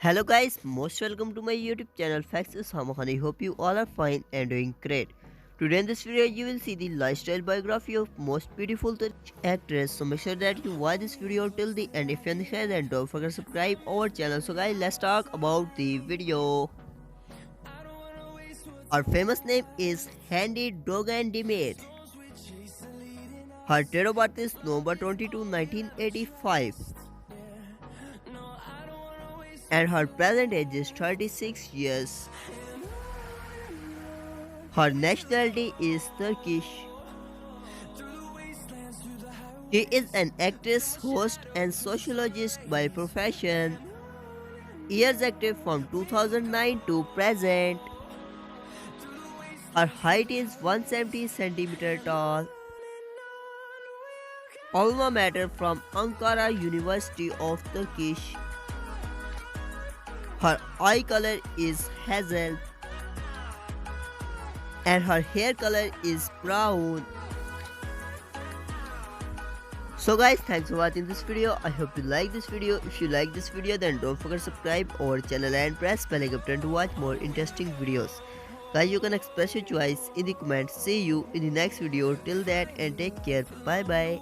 Hello guys, most welcome to my YouTube channel Facts Usama. I hope you all are fine and doing great. Today in this video you will see the lifestyle biography of most beautiful Turkish actress. So make sure that you watch this video till the end. If you understand, then don't forget to subscribe our channel. So guys, let's talk about the video. Her famous name is Hande Doğandemir. Her date of birth is November 22, 1985. And her present age is 36 years. Her nationality is Turkish. She is an actress, host, and sociologist by profession. Years active from 2009 to present. Her height is 170 cm tall. Alma mater from Ankara University of Turkish. Her eye color is hazel and her hair color is brown. So guys, thanks for watching this video. I hope you like this video. If you like this video, then don't forget to subscribe our channel and press bell icon to watch more interesting videos. Guys, you can express your choice in the comments. See you in the next video. Till that, and take care. Bye bye.